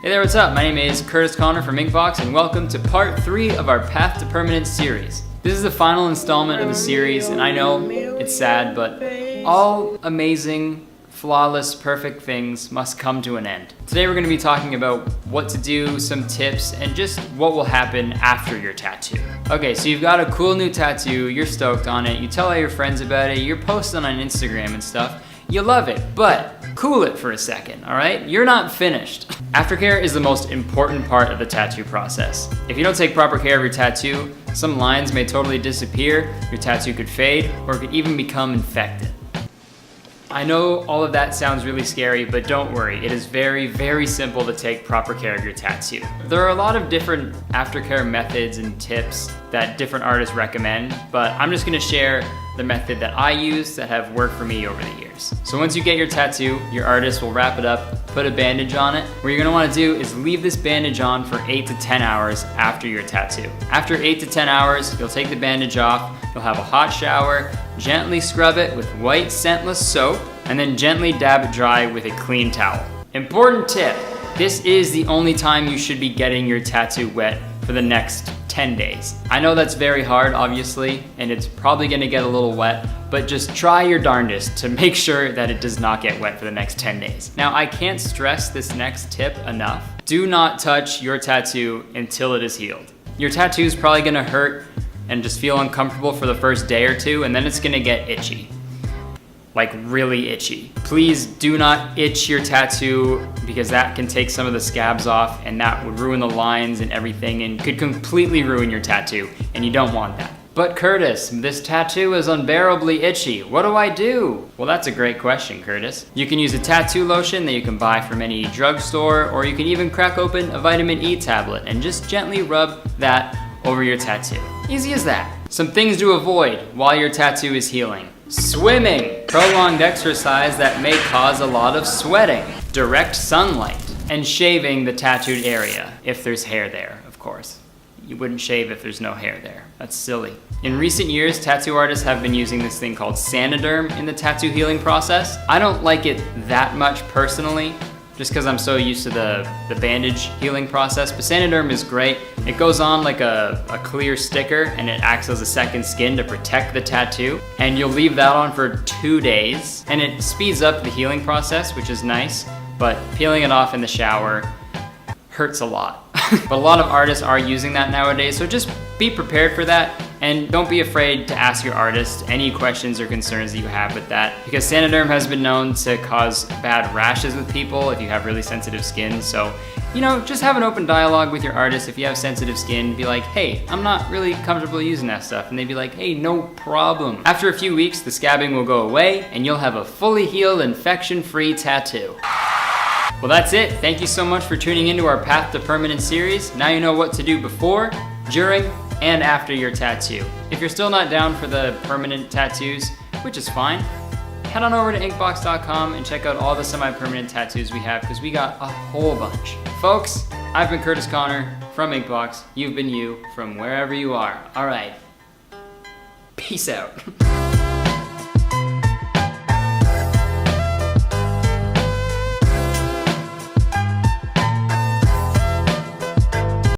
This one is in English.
Hey there, what's up? My name is Curtis Connor from Inkbox, and welcome to part 3 of our Path to Permanence series. This is the final installment of the series, and I know it's sad, but all amazing, flawless, perfect things must come to an end. Today we're going to be talking about what to do, some tips, and just what will happen after your tattoo. Okay, so you've got a cool new tattoo, you're stoked on it, you tell all your friends about it, you're posting on Instagram and stuff. You love it, but cool it for a second, all right? You're not finished. Aftercare is the most important part of the tattoo process. If you don't take proper care of your tattoo, some lines may totally disappear, your tattoo could fade, or it could even become infected. I know all of that sounds really scary, but don't worry. It is very, very simple to take proper care of your tattoo. There are a lot of different aftercare methods and tips that different artists recommend, but I'm just gonna share the method that I use that have worked for me over the years. So once you get your tattoo, your artist will wrap it up, put a bandage on it. What you're gonna wanna do is leave this bandage on for 8 to 10 hours after your tattoo. After 8 to 10 hours, you'll take the bandage off, you'll have a hot shower, gently scrub it with white scentless soap, and then gently dab it dry with a clean towel. Important tip, this is the only time you should be getting your tattoo wet for the next 10 days. I know that's very hard, obviously, and it's probably gonna get a little wet, but just try your darndest to make sure that it does not get wet for the next 10 days. Now, I can't stress this next tip enough. Do not touch your tattoo until it is healed. Your tattoo is probably gonna hurt and just feel uncomfortable for the first day or two, and then it's gonna get itchy. Like really itchy. Please do not itch your tattoo because that can take some of the scabs off and that would ruin the lines and everything and could completely ruin your tattoo, and you don't want that. But Curtis, this tattoo is unbearably itchy. What do I do? Well, that's a great question, Curtis. You can use a tattoo lotion that you can buy from any drugstore, or you can even crack open a vitamin E tablet and just gently rub that over your tattoo. Easy as that. Some things to avoid while your tattoo is healing. Swimming, prolonged exercise that may cause a lot of sweating, direct sunlight, and shaving the tattooed area, if there's hair there, of course. You wouldn't shave if there's no hair there. That's silly. In recent years, tattoo artists have been using this thing called Santaderm in the tattoo healing process. I don't like it that much personally, just because I'm so used to the bandage healing process, but Santaderm is great. It goes on like a clear sticker and it acts as a second skin to protect the tattoo. And you'll leave that on for 2 days and it speeds up the healing process, which is nice, but peeling it off in the shower hurts a lot. But a lot of artists are using that nowadays, so just be prepared for that. And don't be afraid to ask your artist any questions or concerns that you have with that, because Santaderm has been known to cause bad rashes with people if you have really sensitive skin. So, you know, just have an open dialogue with your artist. If you have sensitive skin, be like, hey, I'm not really comfortable using that stuff. And they'd be like, hey, no problem. After a few weeks, the scabbing will go away and you'll have a fully healed, infection-free tattoo. Well, that's it. Thank you so much for tuning into our Path to Permanence series. Now you know what to do before, during, and after your tattoo. If you're still not down for the permanent tattoos, which is fine, head on over to inkbox.com and check out all the semi-permanent tattoos we have, because we got a whole bunch. Folks, I've been Curtis Connor from Inkbox. You've been you from wherever you are. All right, peace out.